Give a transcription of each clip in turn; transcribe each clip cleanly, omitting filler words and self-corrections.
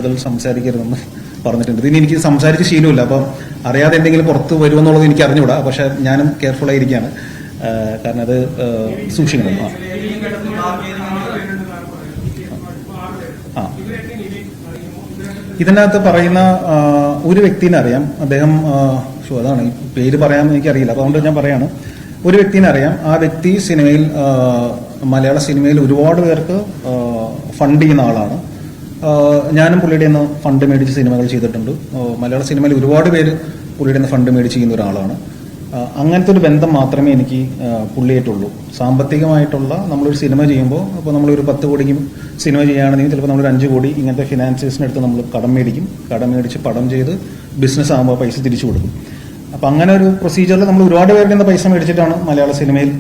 അതിൽ സംസാരിക്കരുതെന്ന് പറഞ്ഞിട്ടുണ്ട്. ഇനി എനിക്ക് സംസാരിച്ച് ശീലമില്ല, അപ്പം അറിയാതെ എന്തെങ്കിലും പുറത്ത് വരുമെന്നുള്ളത് എനിക്ക് അറിഞ്ഞുകൂടാ. പക്ഷെ ഞാനും കെയർഫുൾ ആയിരിക്കുകയാണ്, കാരണം അത് സൂക്ഷിക്കണം. ഇതിനകത്ത് പറയുന്ന ഒരു വ്യക്തിനെ അറിയാം. അദ്ദേഹം അതാണ് പേര് പറയാമെന്ന് എനിക്കറിയില്ല, അതുകൊണ്ട് ഞാൻ പറയാണ്. ഒരു വ്യക്തിനെ അറിയാം. ആ വ്യക്തി സിനിമയിൽ, മലയാള സിനിമയിൽ ഒരുപാട് പേർക്ക് ഫണ്ട് ചെയ്യുന്ന ആളാണ്. ഞാനും പുള്ളിയുടെ നിന്ന് ഫണ്ട് മേടിച്ച് സിനിമകൾ ചെയ്തിട്ടുണ്ട്. മലയാള സിനിമയിൽ ഒരുപാട് പേര് പുള്ളിയുടെ നിന്ന് ഫണ്ട് മേടിച്ച് ചെയ്യുന്ന ഒരാളാണ്. അങ്ങനത്തെ ഒരു ബന്ധം മാത്രമേ എനിക്ക് പുള്ളിയായിട്ടുള്ളൂ. സാമ്പത്തികമായിട്ടുള്ള നമ്മളൊരു സിനിമ ചെയ്യുമ്പോൾ, അപ്പോൾ നമ്മളൊരു 10 കോടിക്ക് സിനിമ ചെയ്യുകയാണെങ്കിൽ ചിലപ്പോൾ നമ്മളൊരു 5 കോടി ഇങ്ങനത്തെ ഫിനാൻസേഴ്സിനടുത്ത് നമ്മൾ കടം മേടിക്കും. കടം മേടിച്ച് പടം ചെയ്ത് ബിസിനസ് ആകുമ്പോൾ പൈസ തിരിച്ചു കൊടുക്കും. അപ്പം അങ്ങനെ ഒരു പ്രൊസീജിയറിൽ നമ്മൾ ഒരുപാട് പേരുടെ നിന്ന് പൈസ മേടിച്ചിട്ടാണ് മലയാള സിനിമയിൽ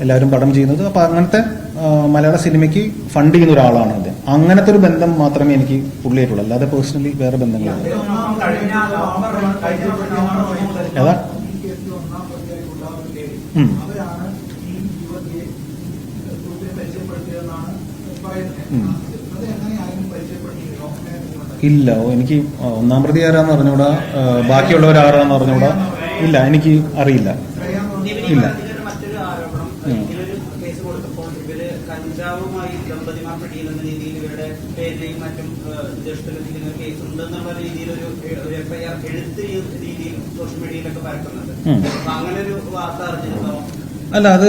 എല്ലാവരും പടം ചെയ്യുന്നത്. അപ്പം അങ്ങനത്തെ മലയാള സിനിമയ്ക്ക് ഫണ്ട് ചെയ്യുന്ന ഒരാളാണ് അദ്ദേഹം. അങ്ങനത്തെ ഒരു ബന്ധം മാത്രമേ എനിക്ക് പുള്ളിയായിട്ടുള്ളൂ, അല്ലാതെ പേഴ്സണലി വേറെ ബന്ധങ്ങളില്ല. ഏതാ ഇല്ല, എനിക്ക് ഒന്നാം പ്രതി ആരാന്ന് പറഞ്ഞൂടാ, ബാക്കിയുള്ളവർ ആരാന്ന് പറഞ്ഞൂടാ. ഇല്ല, എനിക്ക് അറിയില്ല. ഇല്ല. കഞ്ചാവുമായി ദമ്പതിമാർ പിടിയിലെന്ന രീതിയിൽ ഇവരുടെ പേരിനെയും മറ്റും ജ്യേഷ്ഠത്തിന് കേസ് ഉണ്ടെന്നുള്ള രീതിയിൽ ഒരു എഫ്ഐആർ എഴുത്ത് രീതിയിൽ സോഷ്യൽ മീഡിയയിലൊക്കെ പരക്കുന്നുണ്ട്. അപ്പൊ അങ്ങനെ ഒരു വാർത്ത അറിഞ്ഞിരുന്നോ? അല്ല, അത്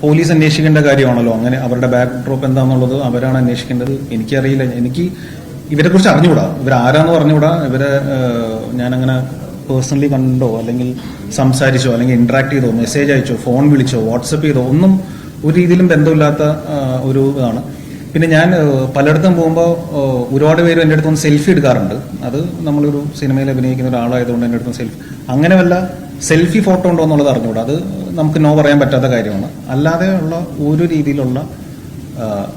പോലീസ് അന്വേഷിക്കേണ്ട കാര്യമാണല്ലോ. അങ്ങനെ അവരുടെ ബാക്ക് ഡ്രോപ്പ് എന്താണെന്നുള്ളത് അവരാണ് അന്വേഷിക്കേണ്ടത്. എനിക്കറിയില്ല. എനിക്ക് ഇവരെ കുറിച്ച് അറിഞ്ഞുകൂടാ. ഇവരാരാന്ന് പറഞ്ഞുകൂടാ. ഇവരെ ഞാനങ്ങനെ പേഴ്സണലി കണ്ടോ അല്ലെങ്കിൽ സംസാരിച്ചോ അല്ലെങ്കിൽ ഇന്ററാക്ട് ചെയ്തോ മെസ്സേജ് അയച്ചോ ഫോൺ വിളിച്ചോ വാട്സപ്പ് ചെയ്തോ ഒന്നും ഒരു രീതിയിലും ബന്ധമില്ലാത്ത ഒരു ഇതാണ്. പിന്നെ ഞാൻ പലയിടത്തും പോകുമ്പോൾ ഒരുപാട് പേര് എൻ്റെ അടുത്തൊന്ന് സെൽഫി എടുക്കാറുണ്ട്. അത് നമ്മളൊരു സിനിമയിൽ അഭിനയിക്കുന്ന ഒരാളായതുകൊണ്ട് എൻ്റെ അടുത്ത് സെൽഫി, അങ്ങനെ വല്ല സെൽഫി ഫോട്ടോ ഉണ്ടോ എന്നുള്ളത് അറിഞ്ഞുകൂടാ. അത് നമുക്ക് നോ പറയാൻ പറ്റാത്ത കാര്യമാണ്. അല്ലാതെ ഉള്ള ഒരു രീതിയിലുള്ള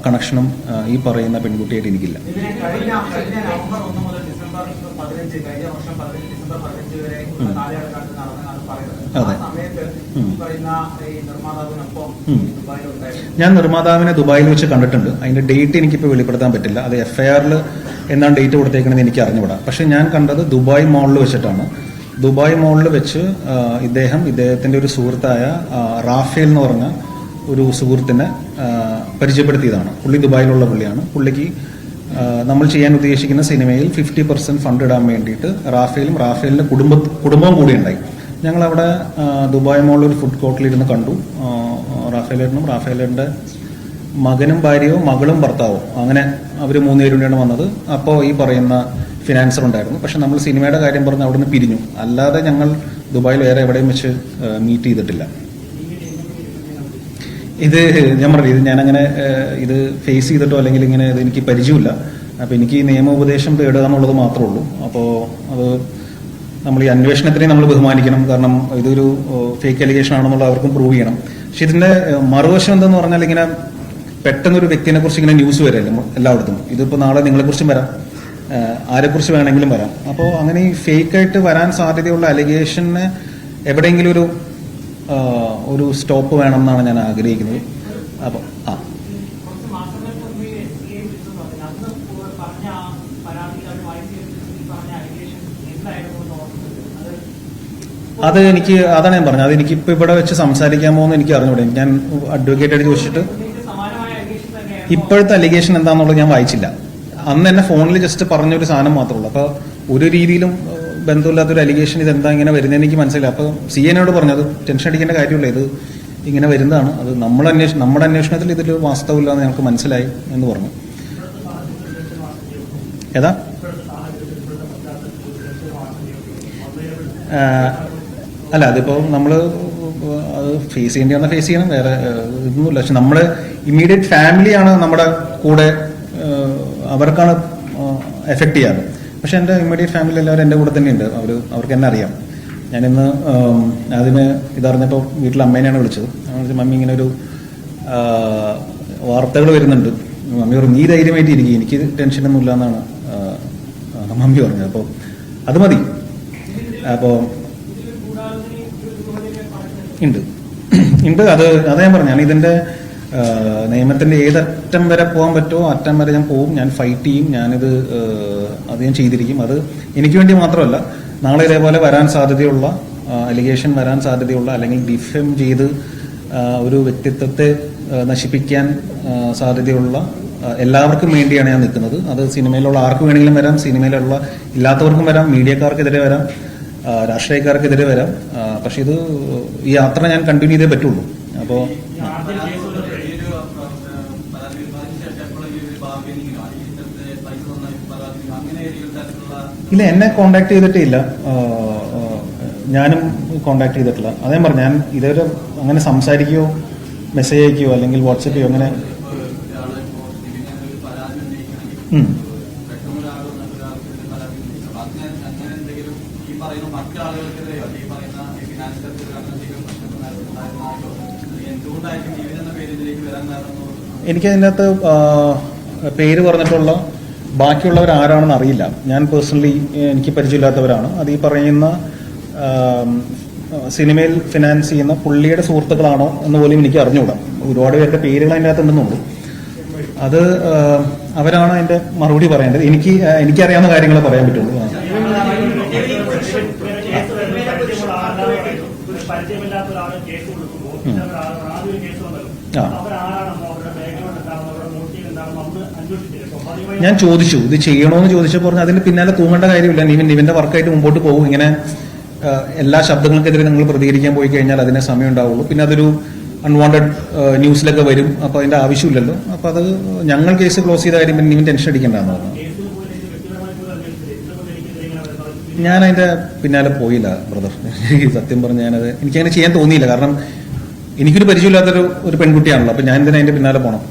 കണക്ഷനും ഈ പറയുന്ന പെൺകുട്ടിയായിട്ട് എനിക്കില്ല. അതെ, ഞാൻ നിർമ്മാതാവിനെ ദുബായിൽ വെച്ച് കണ്ടിട്ടുണ്ട്. അതിന്റെ ഡേറ്റ് എനിക്കിപ്പോൾ വെളിപ്പെടുത്താൻ പറ്റില്ല. അത് എഫ്ഐആറിൽ എന്നാണ് ഡേറ്റ് കൊടുത്തേക്കണമെന്ന് എനിക്ക് അറിഞ്ഞുകൂടാ. പക്ഷെ ഞാൻ കണ്ടത് ദുബായ് മോളിൽ വെച്ചിട്ടാണ്. ദുബായ് മോളിൽ വെച്ച് ഇദ്ദേഹത്തിന്റെ ഒരു സുഹൃത്തായ റാഫേൽ എന്ന് പറഞ്ഞ ഒരു സുഹൃത്തിനെ പരിചയപ്പെടുത്തിയതാണ്. പുള്ളി ദുബായിലുള്ള പുള്ളിയാണ്. പുള്ളിക്ക് നമ്മൾ ചെയ്യാൻ ഉദ്ദേശിക്കുന്ന സിനിമയിൽ 50% ഫണ്ട് ഇടാൻ വേണ്ടിയിട്ട് റാഫേലിന്റെ കുടുംബവും കൂടി ഉണ്ടായി. ഞങ്ങളവിടെ ദുബായ് മോളിൽ ഒരു ഫുഡ് കോർട്ടിലിരുന്ന് കണ്ടു. റാഫേലിന്റെ മകനും ഭാര്യയും മകളും ഭർത്താവും, അങ്ങനെ അവർ 3 പേരുടെയാണ് വന്നത്. അപ്പോൾ ഈ പറയുന്ന ഫിനാൻസർ ഉണ്ടായിരുന്നു. പക്ഷെ നമ്മൾ സിനിമയുടെ കാര്യം പറഞ്ഞ് അവിടെ നിന്ന് പിരിഞ്ഞു. അല്ലാതെ ഞങ്ങൾ ദുബായിൽ വേറെ എവിടെയും വെച്ച് മീറ്റ് ചെയ്തിട്ടില്ല. ഇത് ഞാൻ പറഞ്ഞു, ഇത് ഞാനങ്ങനെ ഇത് ഫേസ് ചെയ്തിട്ടോ അല്ലെങ്കിൽ ഇങ്ങനെ ഇത് എനിക്ക് പരിചയമില്ല. അപ്പം എനിക്ക് ഈ നിയമോപദേശം തേടുക എന്നുള്ളത് മാത്രമേ ഉള്ളൂ. അപ്പോൾ അത് നമ്മൾ ഈ അന്വേഷണത്തിനെ നമ്മൾ ബഹുമാനിക്കണം. കാരണം ഇതൊരു ഫേക്ക് അലിഗേഷൻ ആണെന്നുള്ള അവർക്കും പ്രൂവ് ചെയ്യണം. പക്ഷെ ഇതിന്റെ മറുവശം എന്തെന്ന് പറഞ്ഞാൽ, ഇങ്ങനെ പെട്ടെന്നൊരു വ്യക്തിനെ കുറിച്ച് ഇങ്ങനെ ന്യൂസ് വരല്ലേ എല്ലായിടത്തും. ഇതിപ്പോൾ നാളെ നിങ്ങളെക്കുറിച്ചും വരാം, ആരെക്കുറിച്ച് വേണമെങ്കിലും വരാം. അപ്പോൾ അങ്ങനെ ഈ ഫേക്കായിട്ട് വരാൻ സാധ്യതയുള്ള അലിഗേഷന് എവിടെയെങ്കിലും ഒരു സ്റ്റോപ്പ് വേണം എന്നാണ് ഞാൻ ആഗ്രഹിക്കുന്നത്. അപ്പോൾ അത് എനിക്ക്, അതാണ് ഞാൻ പറഞ്ഞത്, അതെനിക്കിപ്പോൾ ഇവിടെ വെച്ച് സംസാരിക്കാമോ എന്ന് എനിക്ക് അറിഞ്ഞൂടെ. ഞാൻ അഡ്വക്കേറ്റായിട്ട് ചോദിച്ചിട്ട് ഇപ്പോഴത്തെ അലിഗേഷൻ എന്താണെന്നുള്ളത് ഞാൻ വായിച്ചില്ല. അന്ന് എന്നെ ഫോണിൽ ജസ്റ്റ് പറഞ്ഞൊരു സാധനം മാത്രമേ ഉള്ളൂ. അപ്പോൾ ഒരു രീതിയിലും ബന്ധമില്ലാത്തൊരു അലിഗേഷൻ ഇതെന്താ ഇങ്ങനെ വരുന്നതെന്ന് എനിക്ക് മനസ്സിലായി. അപ്പോൾ സിഎനോട് പറഞ്ഞത് ടെൻഷൻ അടിക്കേണ്ട കാര്യമില്ല, ഇത് ഇങ്ങനെ വരുന്നതാണ്. അത് നമ്മുടെ അന്വേഷണത്തിൽ ഇതിൽ വാസ്തവമില്ലാന്ന് ഞങ്ങൾക്ക് മനസ്സിലായി എന്ന് പറഞ്ഞു. ഏതാ അല്ല, അതിപ്പോൾ നമ്മൾ അത് ഫേസ് ചെയ്യേണ്ടി വന്നാൽ ഫേസ് ചെയ്യണം, വേറെ ഇതൊന്നുമില്ല. പക്ഷെ നമ്മുടെ ഇമ്മീഡിയറ്റ് ഫാമിലിയാണ് നമ്മുടെ കൂടെ, അവർക്കാണ് എഫക്ട് ചെയ്യാറ്. പക്ഷെ എൻ്റെ ഇമ്മീഡിയറ്റ് ഫാമിലി എല്ലാവരും എൻ്റെ കൂടെ തന്നെയുണ്ട്. അവർക്ക് എന്നെ അറിയാം. ഞാനിന്ന് അതിന് ഇതറിഞ്ഞപ്പോൾ വീട്ടിൽ അമ്മേനെയാണ് വിളിച്ചത്. മമ്മി ഇങ്ങനെ ഒരു വാർത്തകൾ വരുന്നുണ്ട്. മമ്മി പറഞ്ഞു, നീ ധൈര്യമായിട്ട് ഇരിക്കും, എനിക്ക് ടെൻഷനൊന്നും ഇല്ല എന്നാണ് മമ്മി പറഞ്ഞത്. അപ്പോൾ അത് മതി. അപ്പോൾ ഉണ്ട് അത് ഞാൻ പറഞ്ഞാണ്. ഇതിന്റെ നിയമത്തിന്റെ ഏതറ്റം വരെ പോകാൻ പറ്റുമോ അറ്റം വരെ ഞാൻ പോകും, ഞാൻ ഫൈറ്റ് ചെയ്യും, ഞാനിത് അത് ഞാൻ ചെയ്തിരിക്കും. അത് എനിക്ക് വേണ്ടി മാത്രമല്ല, നാളെ ഇതേപോലെ വരാൻ സാധ്യതയുള്ള അലിഗേഷൻ വരാൻ സാധ്യതയുള്ള അല്ലെങ്കിൽ ഡിഫെം ചെയ്ത് ഒരു വ്യക്തിത്വത്തെ നശിപ്പിക്കാൻ സാധ്യതയുള്ള എല്ലാവർക്കും വേണ്ടിയാണ് ഞാൻ നിൽക്കുന്നത്. അത് സിനിമയിലുള്ള ആർക്ക് വേണമെങ്കിലും വരാം, സിനിമയിലുള്ള ഇല്ലാത്തവർക്കും വരാം, മീഡിയക്കാർക്കെതിരെ വരാം, രാഷ്ട്രീയക്കാർക്കെതിരെ വരാം. പക്ഷെ ഇത് ഈ യാത്ര ഞാൻ കണ്ടിന്യൂ ചെയ്തേ പറ്റുള്ളൂ. അപ്പോൾ ഇല്ല, എന്നെ കോണ്ടാക്ട് ചെയ്തിട്ടേ ഇല്ല, ഞാനും കോണ്ടാക്ട് ചെയ്തിട്ടില്ല. അതേ പറഞ്ഞു, ഞാൻ ഇതുവരെ അങ്ങനെ സംസാരിക്കുകയോ മെസ്സേജ് അയക്കുകയോ അല്ലെങ്കിൽ വാട്സപ്പ് ചെയ്യോ അങ്ങനെ. എനിക്കതിൻ്റെ അകത്ത് പേര് പറഞ്ഞിട്ടുള്ള ബാക്കിയുള്ളവർ ആരാണെന്ന് അറിയില്ല. ഞാൻ പേഴ്സണലി എനിക്ക് പരിചയമില്ലാത്തവരാണ്. അത് ഈ പറയുന്ന സിനിമയിൽ ഫിനാൻസ് ചെയ്യുന്ന പുള്ളിയുടെ സുഹൃത്തുക്കളാണോ എന്ന് പോലും എനിക്ക് അറിഞ്ഞുകൂടാ. ഒരുപാട് പേരുടെ പേരുകൾ അതിൻ്റെ അകത്ത് ഉണ്ടെന്നുള്ളൂ. അത് അവരാണ് അതിന്റെ മറുപടി പറയേണ്ടത്. എനിക്കറിയാവുന്ന കാര്യങ്ങളെ പറയാൻ പറ്റുള്ളൂ. ഞാൻ ചോദിച്ചു, ഇത് ചെയ്യണോന്ന് ചോദിച്ചപ്പോൾ പറഞ്ഞു അതിന് പിന്നാലെ തൂങ്ങേണ്ട കാര്യമില്ല, നിവിന്റെ വർക്കായിട്ട് മുമ്പോട്ട് പോകും. ഇങ്ങനെ എല്ലാ ശബ്ദങ്ങൾക്കെതിരെ നിങ്ങൾ പ്രതികരിക്കാൻ പോയി കഴിഞ്ഞാൽ അതിനെ സമയം ഉണ്ടാവുള്ളൂ. പിന്നെ അതൊരു അൺവാണ്ടഡ് ന്യൂസിലൊക്കെ വരും. അപ്പൊ അതിന്റെ ആവശ്യമില്ലല്ലോ. അപ്പൊ അത് ഞങ്ങൾ കേസ് ക്ലോസ് ചെയ്ത കാര്യം പിന്നെ ടെൻഷൻ അടിക്കേണ്ടെന്ന് പറഞ്ഞു. ഞാൻ അതിന്റെ പിന്നാലെ പോയില്ല ബ്രദർ. സത്യം പറഞ്ഞ എനിക്കങ്ങനെ ചെയ്യാൻ തോന്നിയില്ല. കാരണം എനിക്കൊരു പരിചയമില്ലാത്തൊരു പെൺകുട്ടിയാണല്ലോ. അപ്പൊ ഞാൻ എന്തിനാ അതിന്റെ പിന്നാലെ പോകണം?